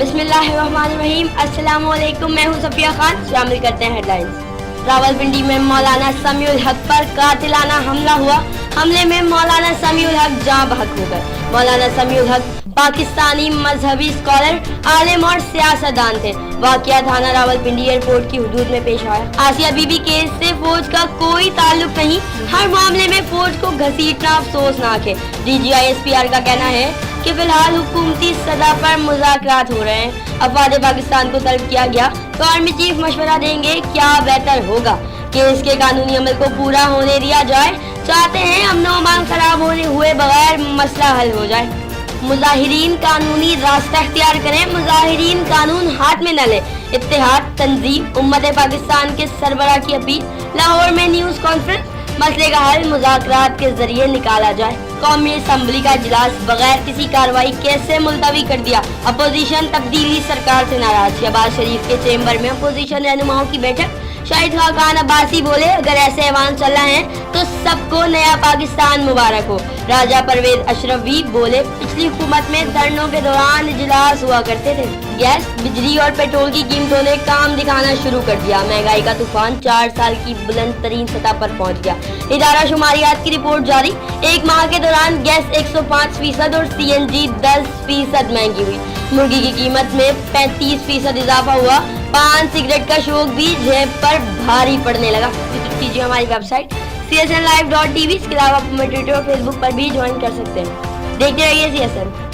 बिस्मिल्लाहिर्रहमानिर्रहीम। अस्सलाम वालेकुम, मैं हूँ सफिया खान। शामिल करते हैं हेडलाइंस। रावलपिंडी में मौलाना समीउल हक पर कातिलाना हमला हुआ। हमले में मौलाना समीउल हक जाँ बहक हो गए। मौलाना समीउल हक पाकिस्तानी मजहबी स्कॉलर, आलिम और सियासतदान थे। वाकया थाना रावलपिंडी एयरपोर्ट की हुदूद में पेश आया। आसिया बीबी केस से फौज का कोई ताल्लुक नहीं। हर मामले में फौज को घसीटना अफसोसनाक है। DGISPR का कहना है कि फिलहाल हुकूमती सतह पर मुज़ाकरात हो रहे हैं। अफवाद पाकिस्तान को तलब किया गया तो आर्मी चीफ मशवरा देंगे क्या बेहतर होगा। केस के कानूनी अमल को पूरा होने दिया जाए। चाहते हैं अमन व अमान खराब होने हुए बगैर मसला हल हो जाए। मुजाहिरीन कानूनी रास्ता इख्तियार करें, मुजाहिरीन कानून हाथ में न ले। इत्तेहाद तंजीम उम्मत पाकिस्तान के सरबराह की अपील। लाहौर में न्यूज़ कॉन्फ्रेंस, मसले का हल मुज़ाकरात के जरिए निकाला जाए। कौमी असम्बली का इजलास बगैर किसी कार्रवाई कैसे मुलतवी कर दिया। अपोजिशन तब्दीली सरकार से नाराज। शहबाज शरीफ के चेंबर में अपोजिशन रहनुमाओं की बैठक। शाहिद खान अब्बासी बोले अगर ऐसे ऐवान चल रहे हैं तो सबको नया पाकिस्तान मुबारक हो। राजा परवेज अशरफ भी बोले पिछली हुकूमत में धरनों के दौरान इजलास हुआ करते थे। गैस, बिजली और पेट्रोल की कीमतों ने काम दिखाना शुरू कर दिया। महंगाई का तूफान 4 साल की बुलंद तरीन सतह पर पहुंच गया। इदारा शुमारियात की रिपोर्ट जारी। एक माह के दौरान गैस 105% और CNG 10% महंगी हुई। मुर्गी की कीमत में 35% इजाफा हुआ। पान सिगरेट का शौक भी जेब पर भारी पड़ने लगा। विजिट कीजिए हमारी वेबसाइट csnlive.tv। इसके अलावा आप हमें ट्विटर और फेसबुक पर भी ज्वाइन कर सकते हैं। देखते रहिए CSN।